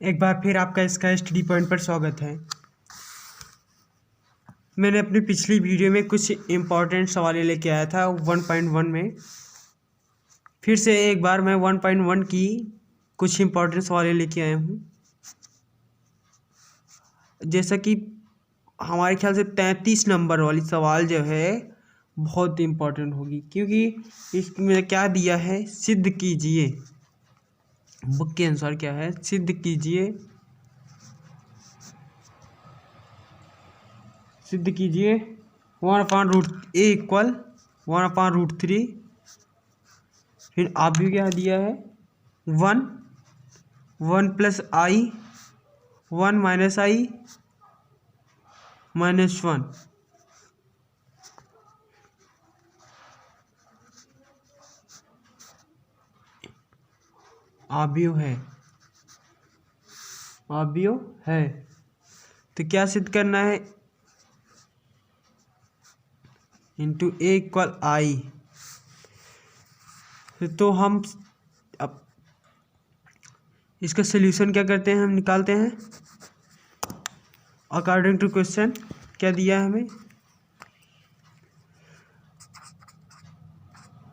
एक बार फिर आपका इसका स्टडी पॉइंट पर स्वागत है। मैंने अपनी पिछली वीडियो में कुछ इम्पोर्टेंट सवाल लेके आया था 1.1 में। फिर से एक बार मैं 1.1 की कुछ इम्पोर्टेंट सवाल लेके आया हूँ। जैसा कि हमारे ख्याल से 33 नंबर वाली सवाल जो है बहुत इम्पोर्टेंट होगी, क्योंकि इसमें क्या दिया है, सिद्ध कीजिए। बुक के अनुसार क्या है, सिद्ध कीजिए 1/√a इक्वल 1/√3। फिर आप भी क्या दिया है 1 प्लस i 1 माइनस i -1। आबियो है तो क्या सिद्ध करना है, इंटू a इक्वल i। तो हम अब इसका सल्यूशन क्या करते हैं, हम निकालते हैं अकॉर्डिंग टू क्वेश्चन। क्या दिया है हमें,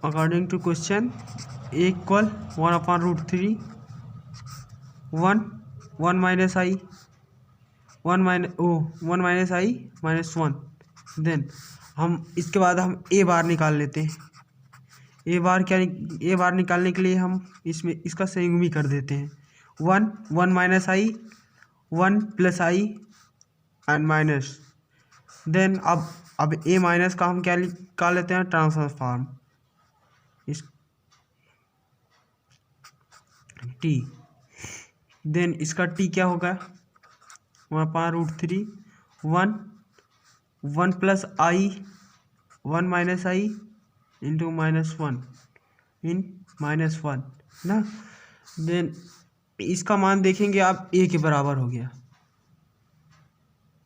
according to question a equal 1/√3 1 minus i 1 minus i -1। Then हम इसके बाद हम a बार निकाल लेते हैं। a बार निकालने के लिए हम इसमें इसका संयुग्मी कर देते हैं। 1 minus i 1 plus i and minus. Then अब a माइनस का हम क्या निकाल लेते हैं, ट्रांसफर फॉर्म इस t। देन इसका t क्या होगा, 1/√3 1 plus i 1 minus i into -1 इन -1 ना। देन इसका मान देखेंगे आप a के बराबर हो गया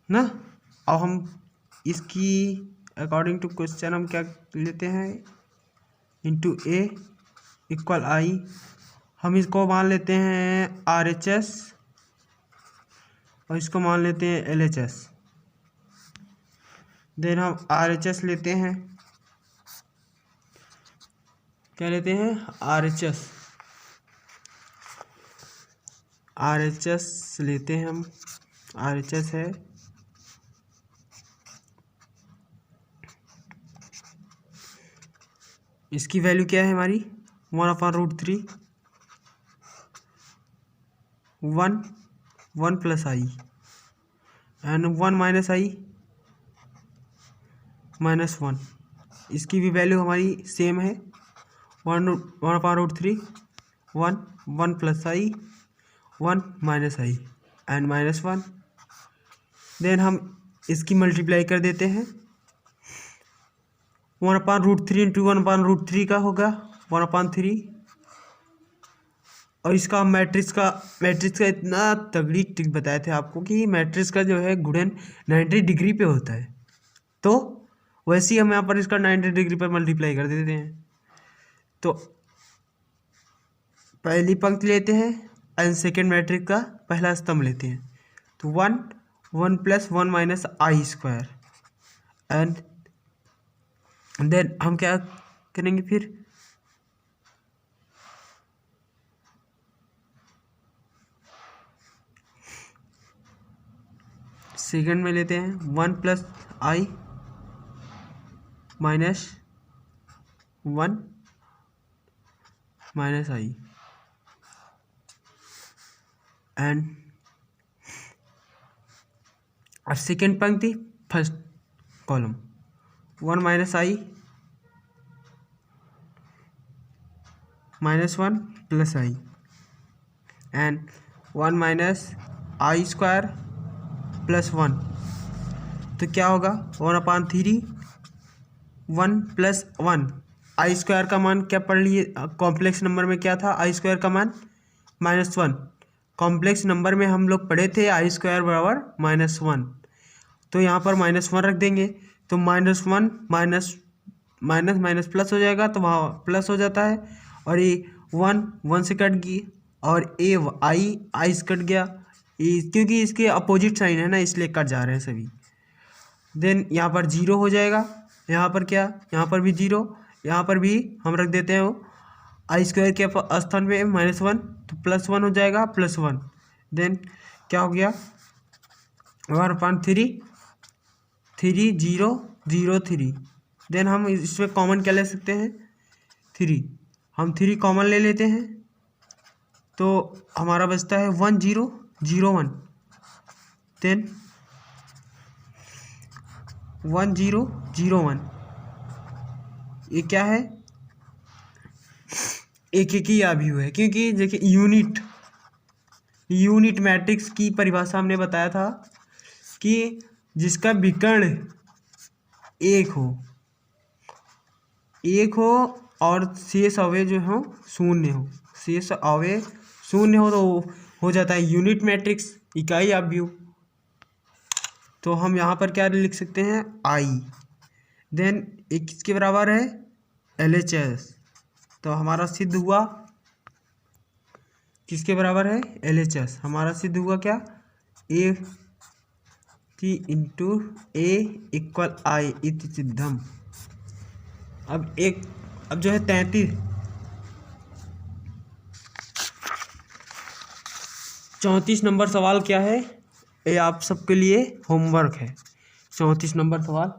ना। अब हम इसकी अकॉर्डिंग टू क्वेश्चन हम क्या लेते हैं, इंटू a इक्वल i। हम इसको मान लेते हैं RHS और इसको मान लेते हैं LHS। देन हम RHS लेते हैं, क्या लेते हैं, RHS लेते हैं हम। RHS है इसकी वैल्यू क्या है हमारी 1/√3 1 plus i and 1 minus i -1। इसकी भी वैल्यू हमारी सेम है 1/√3 1 plus i 1 minus i and -1। Then हम इसकी मल्टीप्लाई कर देते हैं। 1/√3 इंटू 1/√3 का होगा 1/3। और इसका मैट्रिक्स का इतना तगड़ी ट्रिक बताए थे आपको कि मैट्रिक्स का जो है गुणन 90 डिग्री पे होता है। तो वैसे ही हम यहाँ पर इसका 90 डिग्री पर मल्टीप्लाई कर देते हैं। तो पहली पंक्ति लेते हैं एंड सेकेंड मैट्रिक्स का पहला स्तंभ लेते हैं। तो 1 plus 1 minus i square and then हम क्या करेंगे, फिर सेकेंड में लेते हैं 1 plus i -1 minus i and अब सेकेंड पंक्ति first column 1 minus i -1 plus i and 1 minus i square plus 1। तो क्या होगा 1/3 1 प्लस 1 i स्क्वायर का मान क्या पढ़ लिए, कॉम्प्लेक्स नंबर में क्या था, i स्क्वायर का मान -1। कॉम्प्लेक्स नंबर में हम लोग पढ़े थे i स्क्वायर बराबर -1। तो यहाँ पर -1 रख देंगे तो -1 माइनस प्लस हो जाएगा, तो वहाँ प्लस हो जाता है। और ये 1 से कट गई और ए आई से कट गया, क्योंकि इसके अपोजिट साइन है ना, इसलिए कट जा रहे हैं सभी। देन यहाँ पर जीरो हो जाएगा, यहाँ पर क्या, यहाँ पर भी जीरो, यहाँ पर भी हम रख देते हैं वो आई स्क्वायर के स्थान पे -1, तो +1 हो जाएगा, +1। देन क्या हो गया 1/3, 3 0 0 3। देन हम इसमें कॉमन क्या ले सकते हैं, 3, हम 3 कॉमन ले लेते हैं, तो हमारा बचता है 1 0 0 1। देन 1 0 0 1, ये क्या है, एक ही अवयव है, क्योंकि देखिए यूनिट मैट्रिक्स की परिभाषा हमने बताया था कि जिसका विकर्ण एक हो और शेष अवयव जो हो शून्य हो, शेष अवयव शून्य हो तो हो जाता है यूनिट मैट्रिक्स, इकाई अवयव। तो हम यहाँ पर क्या लिख सकते हैं, आई। देन एक किसके बराबर है, LHS, तो हमारा सिद्ध हुआ किसके बराबर है, LHS। हमारा सिद्ध हुआ क्या, A इंटू A इक्वल आई इति सिद्धम। अब जो है 34 नंबर सवाल क्या है, ये आप सबके लिए होमवर्क है। 34 नंबर सवाल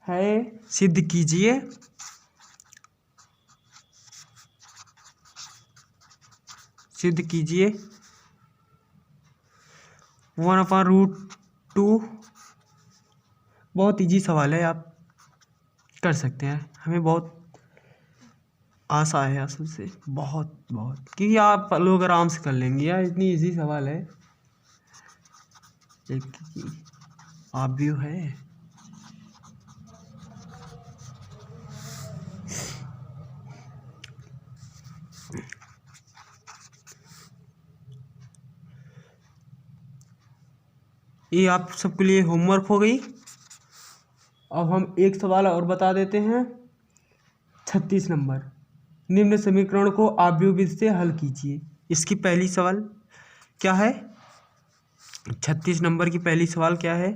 है, सिद्ध कीजिए सिद्ध कीजिए 1/√2। बहुत इजी सवाल है, आप कर सकते हैं, हमें बहुत आशा है सबसे, बहुत क्योंकि आप लोग आराम से कर लेंगे यार, इतनी इजी सवाल है। एक आप भी है, ये आप सबके लिए होमवर्क हो गई। अब हम एक सवाल और बता देते हैं, 36 नंबर, निम्न समीकरण को अवयव विधि से हल कीजिए। इसकी पहली सवाल क्या है, 36 नंबर की पहली सवाल क्या है,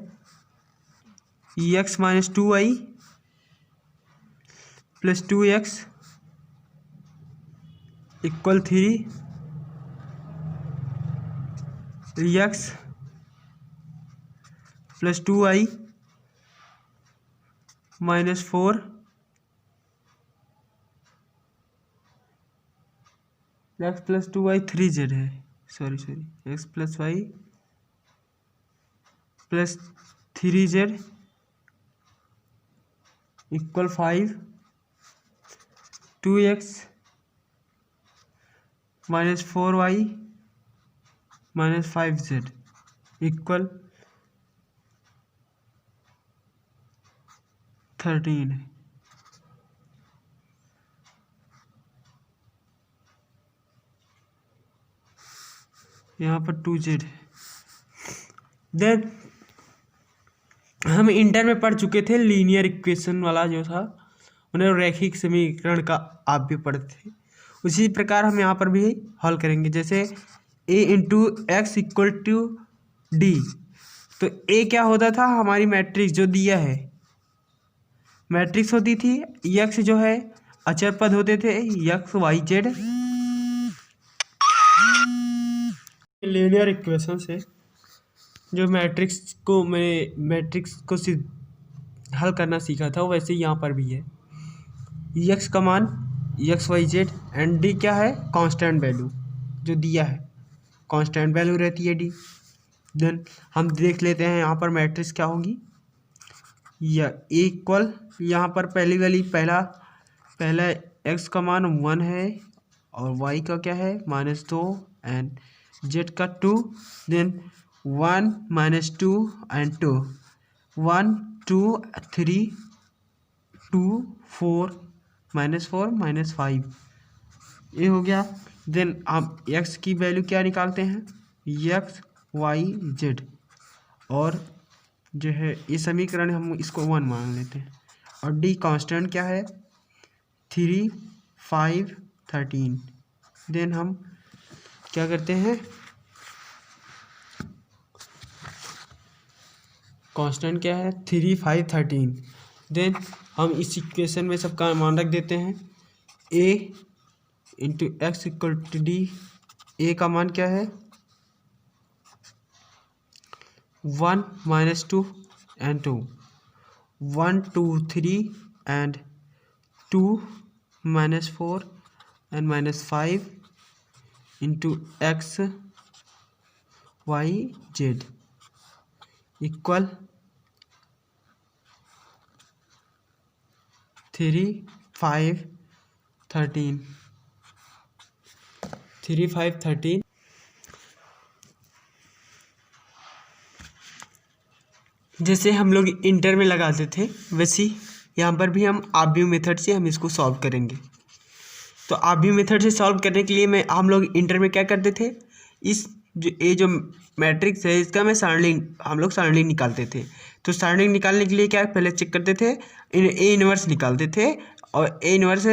x - 2y + 2x = 3, x + 2y - 4 x + 2y 3z है, sorry x + y + 3z = 5, 2x - 4y - 5z = 13 है। यहाँ पर 2z है। देन हम इंटर में पढ़ चुके थे लीनियर इक्वेशन वाला जो था, उन्हें रैखिक समीकरण का अवयव पढ़ते थे, उसी प्रकार हम यहाँ पर भी हल करेंगे। जैसे a × x = d, तो a क्या होता था, हमारी मैट्रिक्स जो दिया है मैट्रिक्स होती थी, x जो है अचर पद होते थे, x y z। Linear equation से जो मैट्रिक्स को हल करना सीखा था, वैसे यहाँ पर भी है। x का मान x y z and d क्या है, कांस्टेंट वैल्यू जो दिया है, कांस्टेंट वैल्यू रहती है d। देन हम देख लेते हैं यहाँ पर मैट्रिक्स क्या होगी, या इक्वल, यहाँ पर पहला x का मान 1 है और y का क्या है -2 एंड z का 2। देन 1 - 2 एंड 2, 1 2 3 2 4 -4 -5, ये हो गया। देन आप x की वैल्यू क्या निकालते हैं, x y z, और जो है ये समीकरण हम इसको 1 मान लेते हैं, और d कांस्टेंट क्या है 3 5 13। देन हम क्या करते हैं, कांस्टेंट क्या है 3 5 13। देन हम इस इक्वेशन में सबका मान रख देते हैं। a into x equal to d. a का मान क्या है 1 - 2 and 2, 1 2 3 and 2 - 4 and -5 into x y z equal 3 5 13। 3 5 13 जैसे हम लोग इंटर में लगाते थे वैसे ही यहाँ पर भी हम आबियो मेथड से हम इसको सॉल्व करेंगे। तो आबियो मेथड से सॉल्व करने के लिए हम लोग इंटर में क्या करते थे, इस जो मैट्रिक्स है इसका हम लोग सारणी निकालते थे। तो सारणी निकालने के लिए क्या पहले चेक करते थे, ए इनवर्स निकालते थे। और ए इनवर्स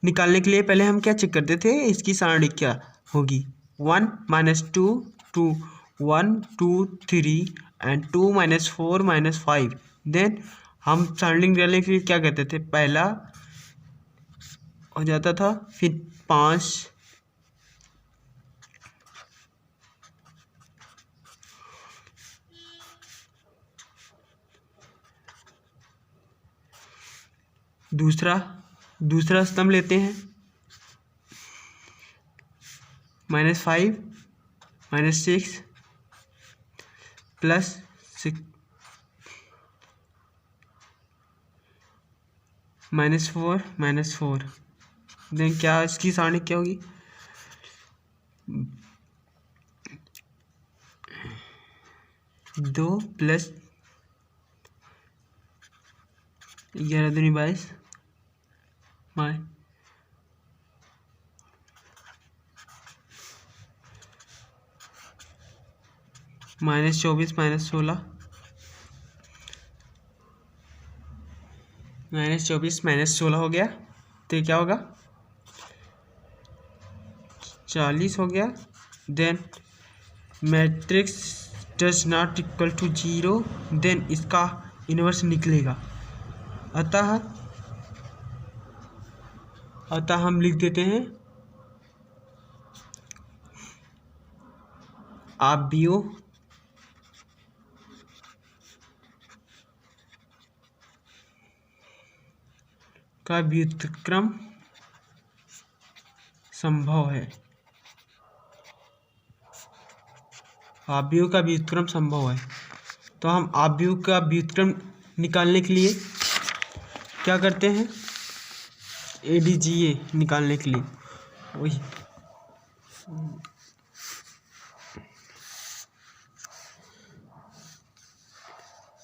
निकालने के लिए पहले हम क्या चेक करते थे, इसकी सारणी क्या होगी 1 - 2 2 1 2 3 and 2 - 4 - 5। देन हम सारणी निकालने के लिए क्या करते थे, पहला हो जाता था, फिर 5 दूसरा स्तंभ लेते हैं -5 -6 +6 -4 -4। देन क्या इसकी सारणी क्या होगी 2 + 11 दूनी 22 -24 -16 -24 -16 हो गया। तो ये क्या होगा 40 हो गया। Then matrix does not equal to 0, then इसका इन्वर्स निकलेगा। अतः हम लिख देते हैं आबियो का व्युत्क्रम संभव है। आबियो का व्युत्क्रम संभव है। तो हम आबियो का व्युत्क्रम निकालने के लिए क्या करते हैं, ADGA निकालने के लिए वही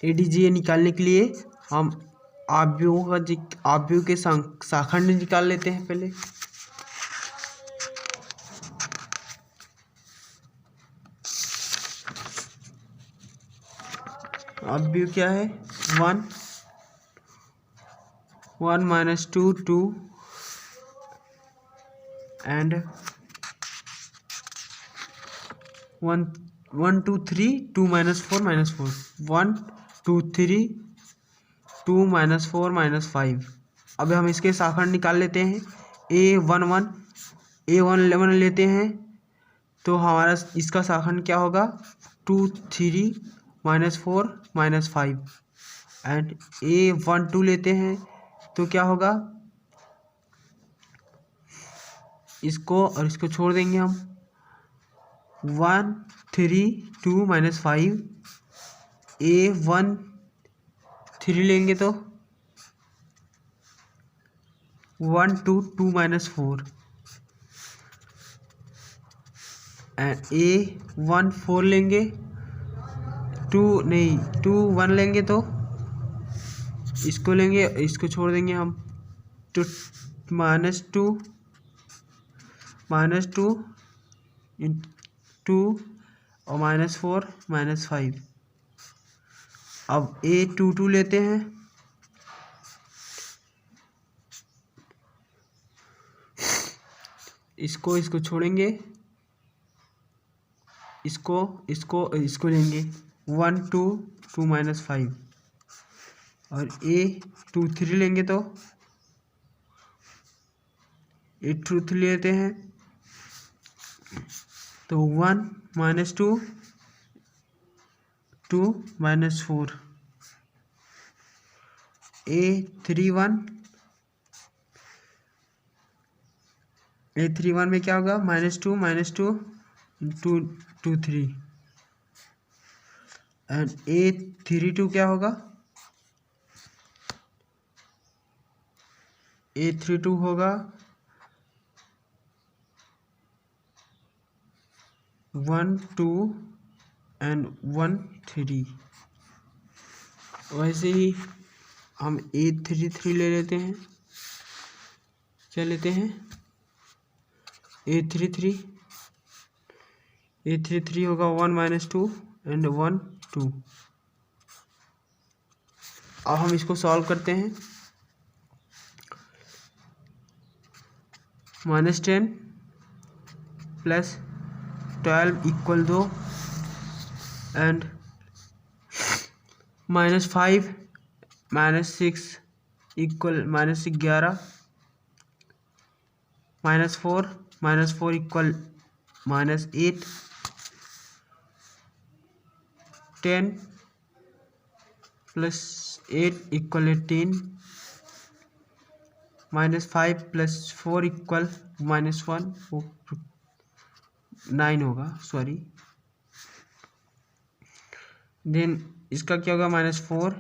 ADGA निकालने के लिए हम आबियो के शाखंड निकाल लेते हैं पहले। आबियो क्या है 1 1 - 2 2 and 1 1 2 3 2 - 4 -4 1 2 3 2 - 4 -5। अब हम इसके शाखंड निकाल लेते हैं। A11 लेते हैं तो हमारा इसका शाखंड क्या होगा 2 3 -4 -5 एंड A12 लेते हैं तो क्या होगा, इसको और इसको छोड़ देंगे हम 1 3 2 -5 A13 लेंगे तो 1 2 2 -4 एंड A14 लेंगे 2 1 लेंगे तो इसको लेंगे, इसको छोड़ देंगे हम -2 2 और -4 -5। अब A22 लेते हैं इसको छोड़ेंगे, इसको लेंगे 1 2 2 माइनस 5 और a 2 3 लेंगे तो 8 2 3 लेते हैं तो 1 माइनस 2 2 माइनस 4 a 3 1 में क्या होगा -2 -2 2 2 3 एंड a 3 2 क्या होगा a 3 2 होगा 1 2 एंड 1 3। वैसे ही हम a 3 3 ले लेते हैं, क्या लेते हैं a 3 3 होगा 1 माइनस 2 एंड 1 2। अब हम इसको सॉल्व करते हैं, -10 plus 12 equal 2 and -5 -6 equal -11 -4 equal -8 10 plus 8 equal 18 -5 plus 4 equal -1 9 होगा, सॉरी। देन इसका क्या होगा -4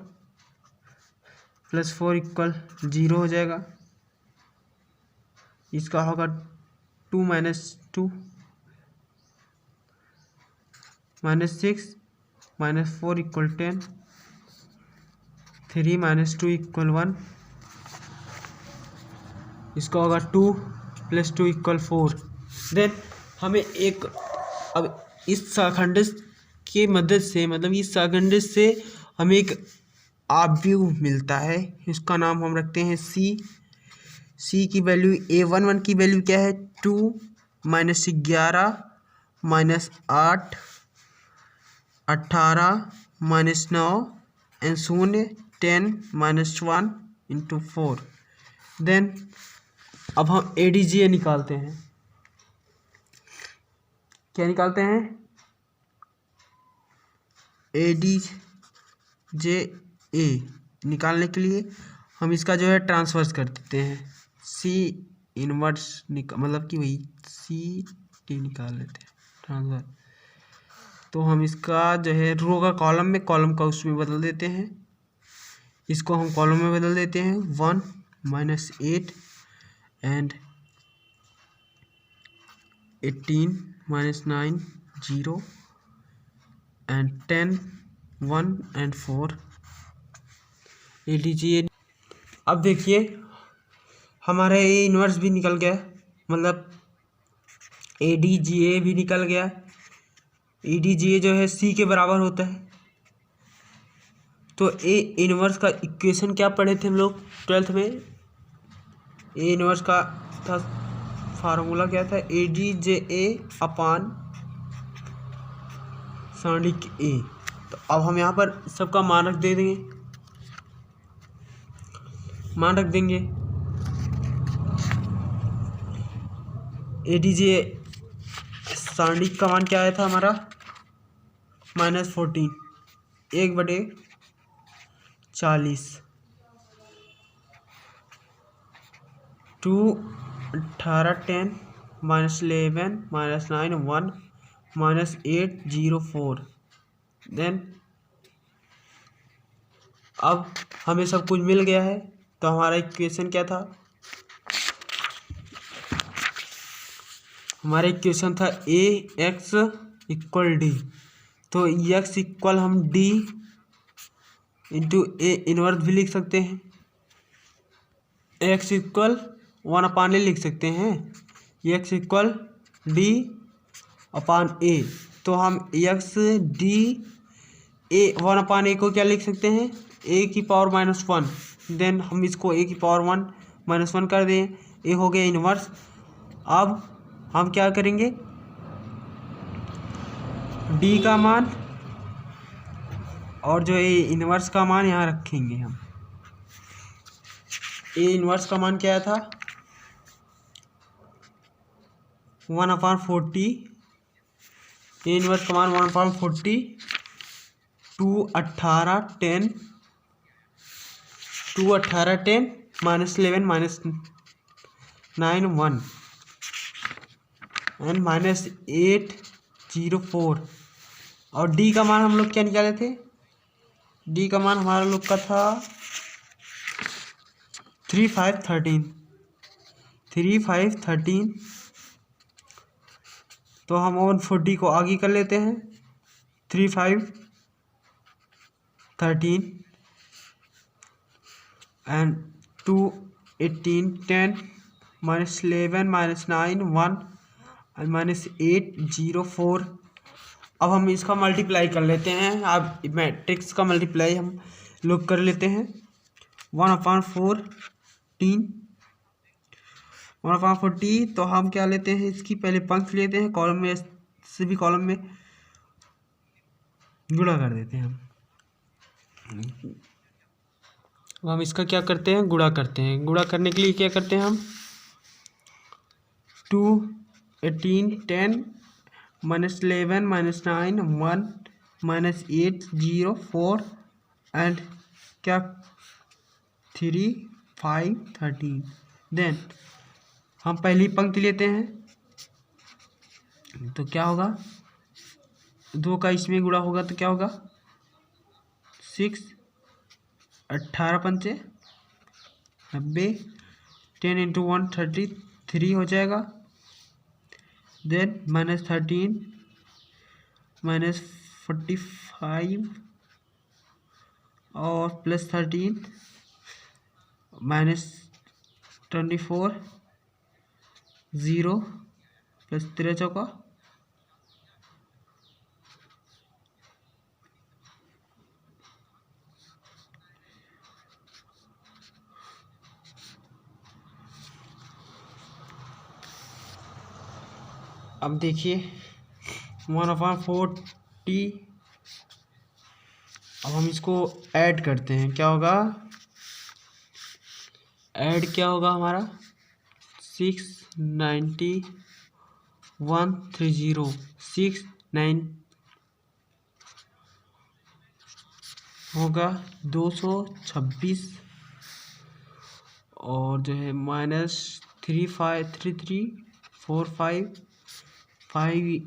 प्लस 4 इक्वल 0 हो जाएगा। इसका होगा 2 माइनस 2 -6 -4 इक्वल 10 3 माइनस 2 इक्वल 1। इसका होगा 2 प्लस 2 इक्वल 4। देन हमें एक अब इस साखंडित के मदद से मतलब इस साखंडित से हमें एक आव्यूह मिलता है, इसका नाम हम रखते हैं सी की वैल्यू a11 की वैल्यू क्या है 2 -11 -8 18 -9 एंड 0 10 -1 इंटू 4। देन अब हम ADGA निकालते हैं। क्या निकालते हैं ADJA निकालने के लिए हम इसका जो है ट्रांसवर्स कर देते हैं, C इनवर्स मतलब कि वही CT निकाल लेते हैं ट्रांसफर। तो हम इसका जो है रो का कॉलम में, कॉलम का उसमें बदल देते हैं, इसको हम कॉलम में बदल देते हैं 1 -8 एंड 18 -9 0 एंड 10 1 एंड 4 ADGA। अब देखिए हमारा ये इन्वर्स भी निकल गया, मतलब ADGA भी निकल गया। ADGA जो है C के बराबर होता है। तो A इन्वर्स का इक्वेशन क्या पढ़े थे हम लोग 12th में? A इन्वर्स का था फार्मूला क्या था ADJA अपान सारणिक A। तो अब हम यहाँ पर सबका मान रख देंगे, ADJA सारणिक का मान क्या आया था हमारा -14 1/40 2 18 10 -11 -9 1 -8 0 4। देन अब हमें सब कुछ मिल गया है, तो हमारा इक्वेशन क्या था, हमारा इक्वेशन था AX इक्वल D। तो X इक्वल हम D इंटू A इनवर्स भी लिख सकते हैं, X इक्वल 1/A लिख सकते हैं, X equal D upon A। तो हम X D A 1/A को क्या लिख सकते हैं A की पावर -1। देन हम इसको A की पावर 1 -1 कर दें, A हो गया इनवर्स। अब हम क्या करेंगे, डी का मान और जो ए इनवर्स का मान यहाँ रखेंगे हम। ए इनवर्स का मान क्या था, 1/40। ए इनवर्स का मान 1/40, 2 18 10 -11 -9 1 एंड -8 0 4। और डी का मान हम लोग क्या निकाले थे, डी का मान हमारा लोग का था 3 5 13। तो हम 140 को आगे कर लेते हैं, 3 5 13 एंड 2 18 10 -11 -9 1 एंड -8 0 4। अब हम इसका मल्टीप्लाई कर लेते हैं। अब मैट्रिक्स का मल्टीप्लाई हम लोग कर लेते हैं। 1/40 तो हम क्या लेते हैं, इसकी पहले पंक्ति लेते हैं, कॉलम में सभी कॉलम में गुणा कर देते हैं हम। अब हम इसका क्या करते हैं, गुणा करते हैं। गुणा करने के लिए क्या करते हैं हम, 2 18 10 -11 -9 1 -8 0 4 एंड क्या 3 5 13। देन हम पहली पंक्ति लेते हैं, तो क्या होगा, 2 का इसमें गुणा होगा तो क्या होगा, 6 18 पंचे 90, 10 × 1 33 हो जाएगा। देन -13 -45 और +13 -24 0 +13 चौका अब देखिए 1/40। अब हम इसको ऐड करते हैं, क्या होगा, ऐड क्या होगा हमारा 6 90 130 6 9 होगा 226 और जो है -35 4 5 5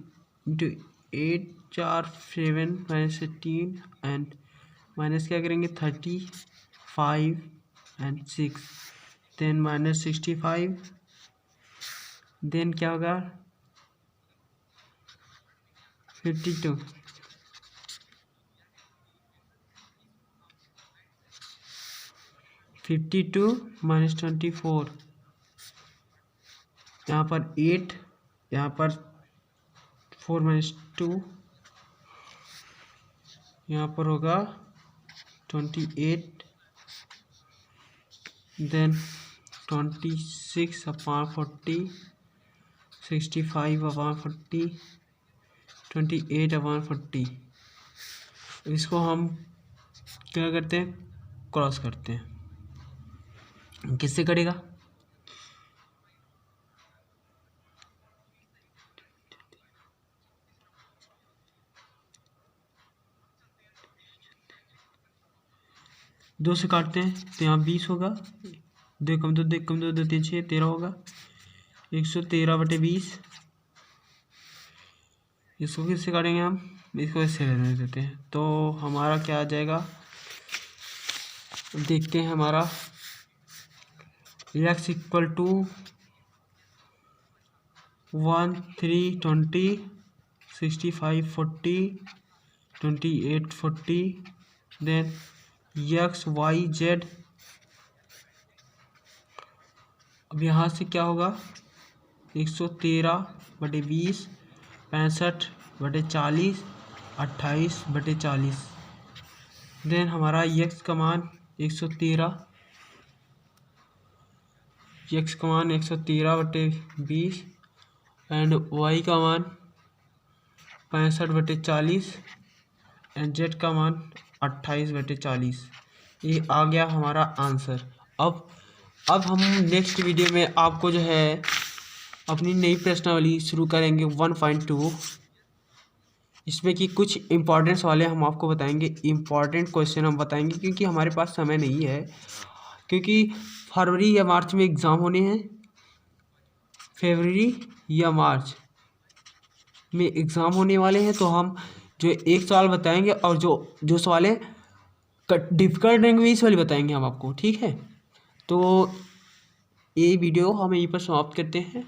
× 8 4 7 -18 एंड माइनस क्या करेंगे 35 एंड 6 देन -65 देन क्या होगा 52 -24 यहाँ पर 8 यहाँ पर 4 - 2 यहाँ पर होगा 28 देन 26/40 65/40 28/40। इसको हम क्या करते हैं, क्रॉस करते हैं। किससे करेगा, दो से काटते हैं तो यहाँ 20 होगा, 2 कम 2 2 कम 2 2 3 6 13 होगा 113/20। इसको किससे काटेंगे हम, इसको इससे रहने देते हैं तो हमारा क्या आ जाएगा, देखते हैं हमारा x = 1 3 20 65 40 28 40 then x y z। अब यहाँ से क्या होगा 113/20 65/40 28/40 देन हमारा x का मान 113 x का मान 113/20 एंड वाई का मान 65/40 एंड जेड का मान 28/40। ये आ गया हमारा आंसर। अब हम नेक्स्ट वीडियो में आपको जो है अपनी नई प्रश्नावली शुरू करेंगे 1.2। इसमें कि कुछ इम्पॉर्टेंस वाले हम आपको बताएंगे, इम्पॉर्टेंट क्वेश्चन हम बताएंगे, क्योंकि हमारे पास समय नहीं है, क्योंकि फरवरी या मार्च में एग्ज़ाम होने हैं। फरवरी या मार्च में एग्ज़ाम होने वाले हैं, तो हम जो एक सवाल बताएंगे और जो सवालें डिफिकल्ट रहेंगे इस वाली बताएंगे हम आपको, ठीक है। तो ये वीडियो हम यहीं पर समाप्त करते हैं।